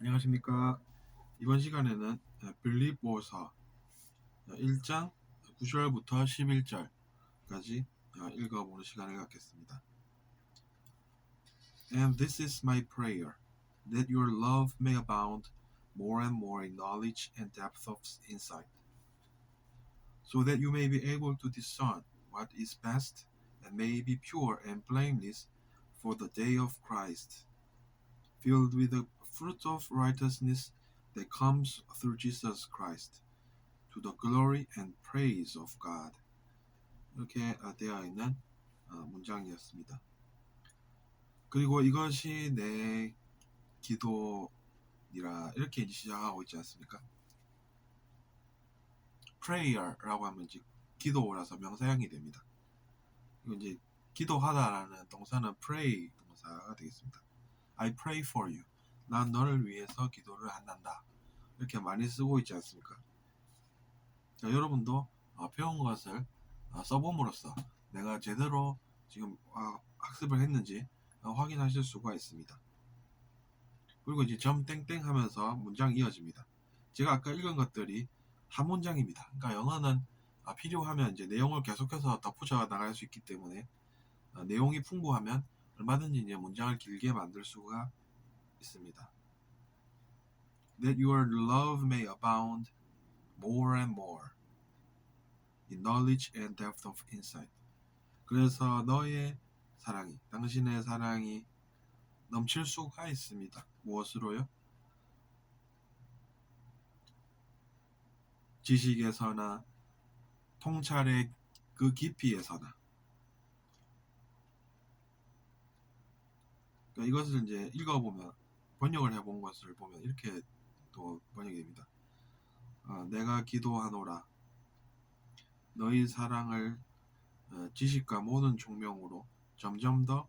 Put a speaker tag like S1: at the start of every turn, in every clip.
S1: 안녕하십니까. 이번 시간에는 빌립보서 1장 9절부터 11절까지 읽어보는 시간을 갖겠습니다. And this is my prayer, that your love may abound more and more in knowledge and depth of insight, so that you may be able to discern what is best and may be pure and blameless for the day of Christ, filled with the fruit of righteousness that comes through Jesus Christ, to the glory and praise of God. 이렇게 되어 있는 문장이었습니다. 그리고 이것이 내 기도니라 이렇게 시작하고 있지 않습니까? prayer라고 하면 이제 기도라서 명사형이 됩니다. 이거 이제 기도하다라는 동사는 pray 동사가 되겠습니다. I pray for you. 난 너를 위해서 기도를 한단다. 이렇게 많이 쓰고 있지 않습니까? 자, 여러분도 배운 것을 써봄으로써 내가 제대로 지금 학습을 했는지 확인하실 수가 있습니다. 그리고 이제 점 땡땡 하면서 문장 이어집니다. 제가 아까 읽은 것들이 한 문장입니다. 그러니까 영어는 필요하면 이제 내용을 계속해서 덧붙여 나갈 수 있기 때문에 내용이 풍부하면 얼마든지 이제 문장을 길게 만들 수가 있습니다. That your love may abound more and more in knowledge and depth of insight. 그래서 너의 사랑이, 당신의 사랑이 넘칠 수가 있습니다. 무엇으로요? 지식에서나 통찰의 그 깊이에서나. 그러니까 이것을 이제 읽어보면 번역을 해본 것을 보면 이렇게 또 번역이 됩니다. 내가 기도하노라. 너희 사랑을 지식과 모든 총명으로 점점 더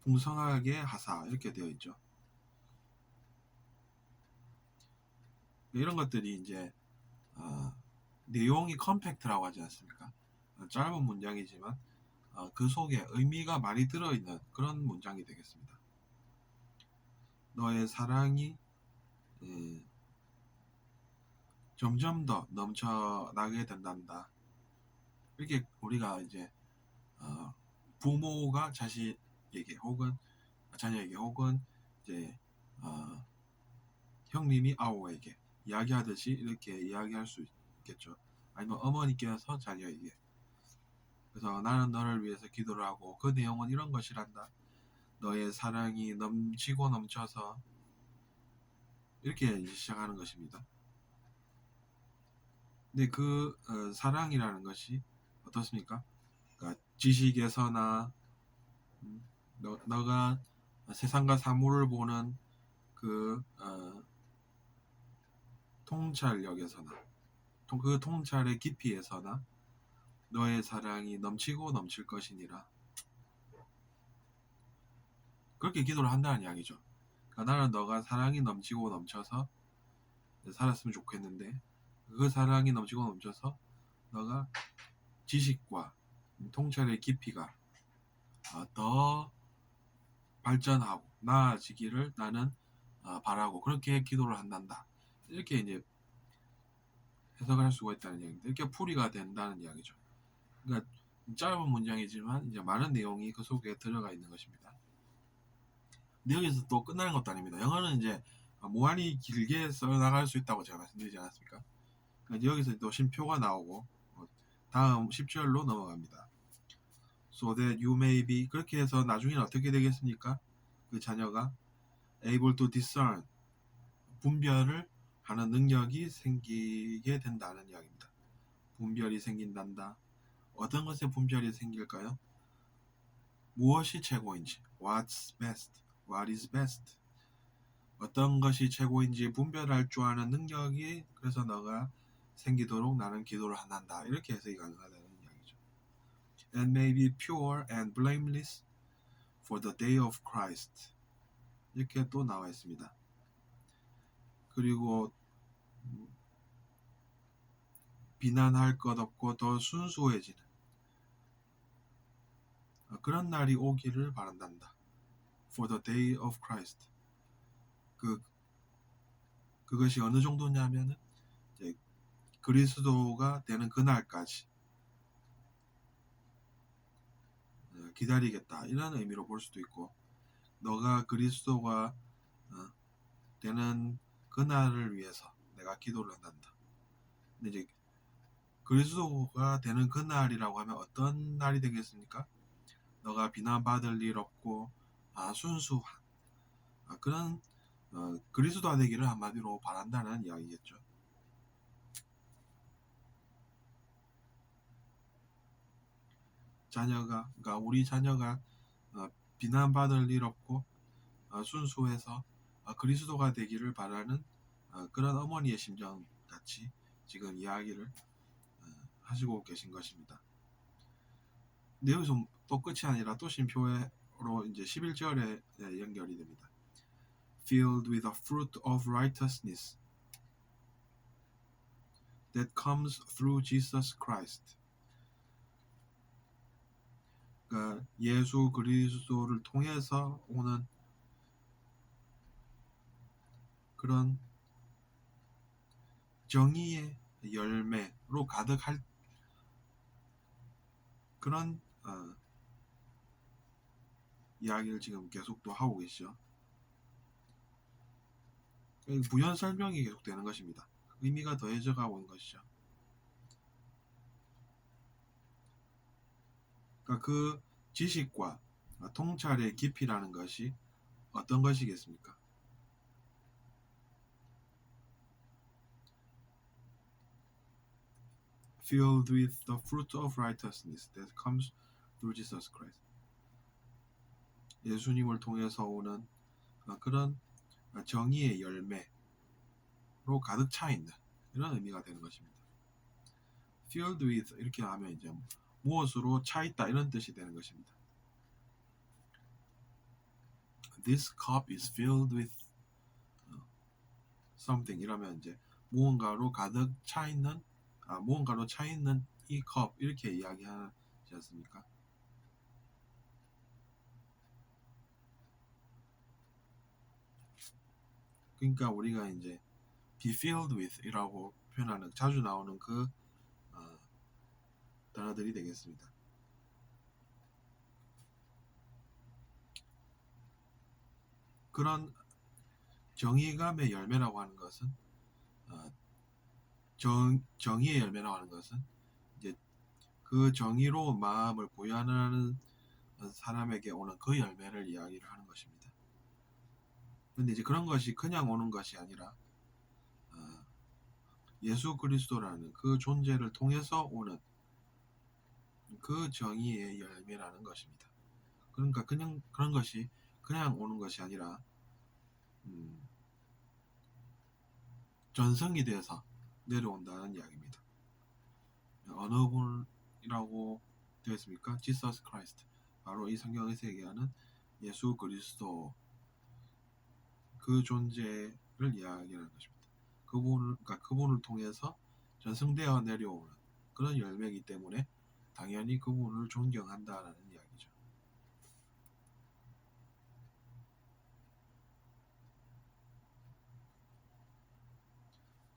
S1: 풍성하게 하사 이렇게 되어 있죠. 이런 것들이 이제 내용이 컴팩트라고 하지 않습니까? 짧은 문장이지만 그 속에 의미가 많이 들어있는 그런 문장이 되겠습니다. 너의 사랑이 점점 더 넘쳐나게 된단다. 이렇게 우리가 이제 부모가 자식에게 혹은 자녀에게 혹은 이제 형님이 아우에게 이야기하듯이 이렇게 이야기할 수 있겠죠. 아니면 어머니께서 자녀에게. 그래서 나는 너를 위해서 기도를 하고 그 내용은 이런 것이란다. 너의 사랑이 넘치고 넘쳐서 이렇게 이제 시작하는 것입니다. 근데 그 사랑이라는 것이 어떻습니까? 그러니까 지식에서나 너가 세상과 사물을 보는 그 통찰력에서나 그 통찰의 깊이에서나 너의 사랑이 넘치고 넘칠 것이니라. 그렇게 기도를 한다는 이야기죠. 그러니까 나는 너가 사랑이 넘치고 넘쳐서 살았으면 좋겠는데 그 사랑이 넘치고 넘쳐서 너가 지식과 통찰의 깊이가 더 발전하고 나아지기를 나는 바라고 그렇게 기도를 한단다. 이렇게 이제 해석을 할 수가 있다는 이야기인데 이렇게 풀이가 된다는 이야기죠. 그러니까 짧은 문장이지만 이제 많은 내용이 그 속에 들어가 있는 것입니다. 근데 여기서 또 끝나는 것도 아닙니다. 영어는 이제 무한히 길게 써나갈 수 있다고 제가 말씀드리지 않았습니까? 그러니까 여기서 또 쉼표가 나오고 다음 10절로 넘어갑니다. So that you may be 그렇게 해서 나중에는 어떻게 되겠습니까? 그 자녀가 able to discern 분별을 하는 능력이 생기게 된다는 이야기입니다. 분별이 생긴단다. 어떤 것에 분별이 생길까요? 무엇이 최고인지 What's best? What is best? 어떤 것이 최고인지 분별할 줄 아는 능력이 그래서 너가 생기도록 나는 기도를 한단다. 이렇게 해석이 가능하다는 이야기죠. And may be pure and blameless for the day of Christ. 이렇게 또 나와 있습니다. 그리고 비난할 것 없고 더 순수해지는 그런 날이 오기를 바란단다. For the day of Christ. 그것이 어느 정도냐면은 이제 그리스도가 되는 그날까지 기다리겠다 이런 의미로 볼 수도 있고, 너가 그리스도가 되는 그날을 위해서 내가 기도를 한다. 근데 이제 그리스도가 되는 그날이라고 하면 어떤 날이 되겠습니까? 너가 비난받을 일 없고 순수한 그런 그리스도가 되기를 한마디로 바란다는 이야기겠죠. 그러니까 우리 자녀가 비난받을 일 없고 순수해서 그리스도가 되기를 바라는 그런 어머니의 심정 같이 지금 이야기를 하시고 계신 것입니다. 근데 여기서 또 끝이 아니라 또 쉼표로 이제 11절에 연결이 됩니다. Filled with the fruit of righteousness that comes through Jesus Christ. 그러니까 예수 그리스도를 통해서 오는 그런 정의의 열매로 가득할 그런 이야기를 지금 계속 또 하고 계시죠. 부연 설명이 계속되는 것입니다. 의미가 더해져 가고 있는 것이죠. 그러니까 그 지식과 통찰의 깊이라는 것이 어떤 것이겠습니까? Filled with the fruit of righteousness that comes through Jesus Christ. 예수님을 통해서 오는 그런 정의의 열매로 가득 차 있는 이런 의미가 되는 것입니다. Filled with 이렇게 하면 이제 무엇으로 차 있다 이런 뜻이 되는 것입니다. This cup is filled with something 이러면 이제 무언가로 가득 차 있는 무언가로 차 있는 이 컵 이렇게 이야기하지 않습니까? 그러니까 우리가 이제 be filled with 이라고 표현하는 자주 나오는 그 단어들이 되겠습니다. 그런 정의감의 열매라고 하는 것은 정의의 열매라고 하는 것은 이제 그 정의로운 마음을 보유하는 사람에게 오는 그 열매를 이야기를 하는 것입니다. 근데 이제 그런 것이 그냥 오는 것이 아니라 예수 그리스도라는 그 존재를 통해서 오는 그 정의의 열매라는 것입니다. 그러니까 그냥 그런 것이 그냥 오는 것이 아니라 전성이 돼서 내려온다는 이야기입니다. 어느 분이라고 되어 있습니까? Jesus Christ. 바로 이 성경에서 얘기하는 예수 그리스도 그 존재를 이야기하는 것입니다. 그분을 통해서 전승되어 내려오는 그런 열매이기 때문에 당연히 그분을 존경한다라는 이야기죠.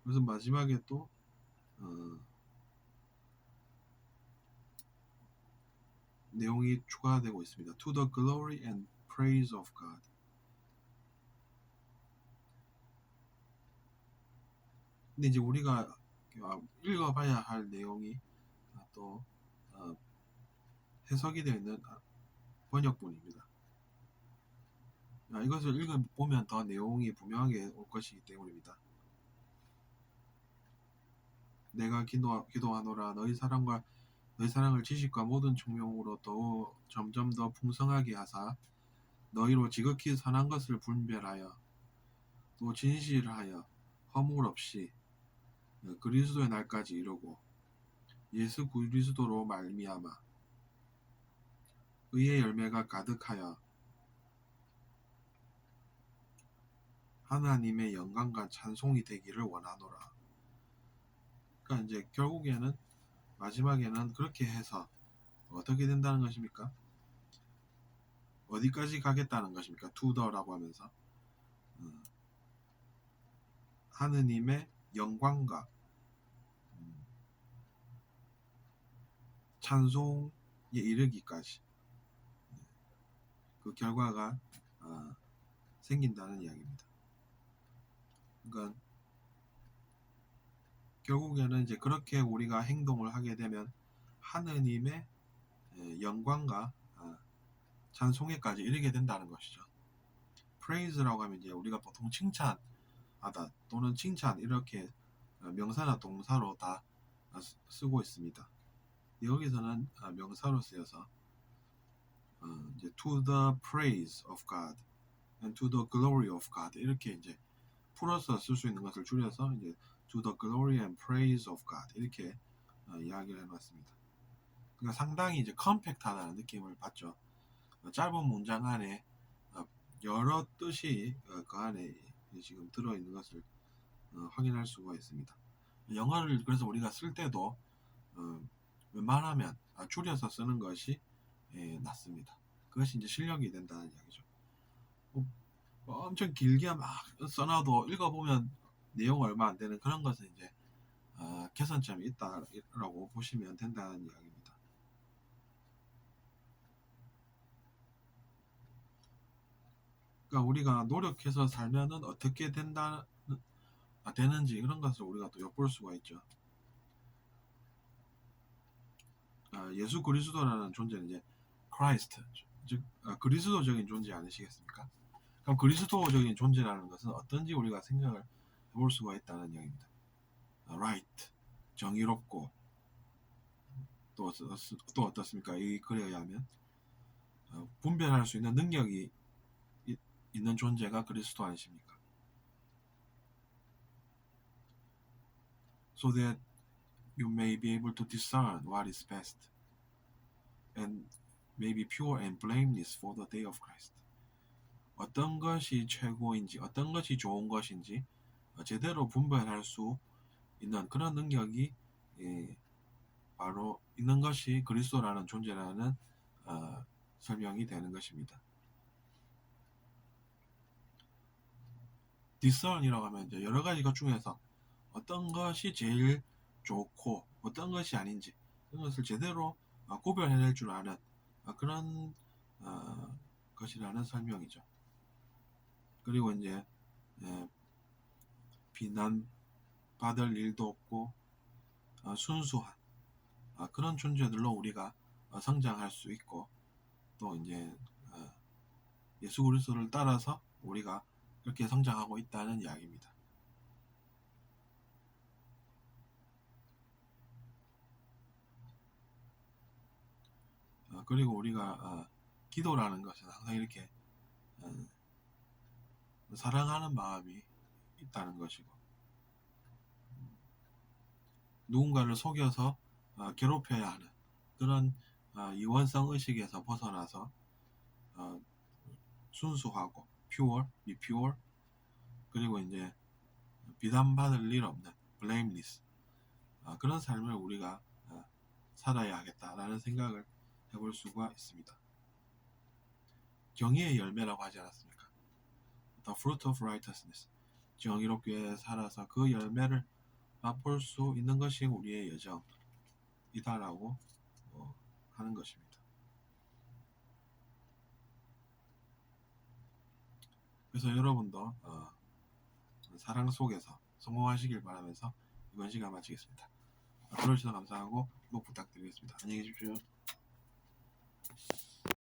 S1: 그래서 마지막에 또 내용이 추가되고 있습니다. To the glory and praise of God. 근데 이제 우리가 읽어봐야 할 내용이 또 해석이 되어 있는 번역본입니다. 이것을 읽어보면 더 내용이 분명하게 올 것이기 때문입니다. 내가 기도하노라 너희 사랑을 지식과 모든 총명으로 더 점점 더 풍성하게 하사 너희로 지극히 선한 것을 분별하여 또 진실하여 허물 없이 그리스도의 날까지 이루고 예수 그리스도로 말미암아 의의 열매가 가득하여 하나님의 영광과 찬송이 되기를 원하노라. 그러니까 이제 결국에는 마지막에는 그렇게 해서 어떻게 된다는 것입니까? 어디까지 가겠다는 것입니까? to the라고 하면서 하느님의 영광과 찬송에 이르기까지 그 결과가 생긴다는 이야기입니다. 그러니까 결국에는 이제 그렇게 우리가 행동을 하게 되면 하느님의 영광과 찬송에까지 이르게 된다는 것이죠. praise라고 하면 이제 우리가 보통 칭찬하다 또는 칭찬 이렇게 명사나 동사로 다 쓰고 있습니다. 여기서는 명사로 쓰여서 이제 to the praise of God and to the glory of God 이렇게 이제 풀어서 쓸 수 있는 것을 줄여서 이제 to the glory and praise of God 이렇게 이야기를 해놨습니다. 그러니까 상당히 이제 컴팩트하다는 느낌을 받죠. 짧은 문장 안에 여러 뜻이 그 안에 지금 들어있는 것을 확인할 수가 있습니다. 영어를 그래서 우리가 쓸 때도 웬만하면 줄여서 쓰는 것이 낫습니다. 그것이 이제 실력이 된다는 이야기죠. 엄청 길게 막 써놔도 읽어보면 내용 얼마 안 되는 그런 것은 이제 개선점이 있다라고 보시면 된다는 이야기입니다. 그러니까 우리가 노력해서 살면은 어떻게 되는지 그런 것을 우리가 또 엿볼 수가 있죠. 예수 그리스도라는 존재는 이제 크라이스트, 즉 그리스도적인 존재 아니시겠습니까? 그럼 그리스도적인 존재라는 것은 어떤지 우리가 생각을 해볼 수가 있다는 이야기입니다. right, 정의롭고 또 어떻습니까? 이 글에 의하면 분별할 수 있는 능력이 있는 존재가 그리스도 아니십니까? So that you may be able to discern what is best and may be pure and blameless for the day of Christ. 어떤 것이 최고인지 어떤 것이 좋은 것인지 제대로 분별할 수 있는 그런 능력이 바로 있는 것이 그리스도라는 존재라는 설명이 되는 것입니다. discern이라고 하면 이제 여러 가지 것 중에서 어떤 것이 제일 좋고 어떤 것이 아닌지 그런 것을 제대로 구별해낼 줄 아는 그런 것이라는 설명이죠. 그리고 이제 비난받을 일도 없고 순수한 그런 존재들로 우리가 성장할 수 있고 또 이제 예수 그리스도를 따라서 우리가 그렇게 성장하고 있다는 이야기입니다. 그리고 우리가 기도라는 것은 항상 이렇게 사랑하는 마음이 있다는 것이고 누군가를 속여서 괴롭혀야 하는 그런 이원성 의식에서 벗어나서 순수하고 pure, be pure 그리고 이제 비난받을 일 없는 blameless 그런 삶을 우리가 살아야 하겠다라는 생각을 해볼 수가 있습니다. 정의의 열매라고 하지 않았습니까? The fruit of righteousness 정의롭게 살아서 그 열매를 맛볼 수 있는 것이 우리의 여정이다라고 하는 것입니다. 그래서 여러분도 사랑 속에서 성공하시길 바라면서 이번 시간 마치겠습니다. 들어주셔서 감사하고 꼭 부탁드리겠습니다. 안녕히 계십시오.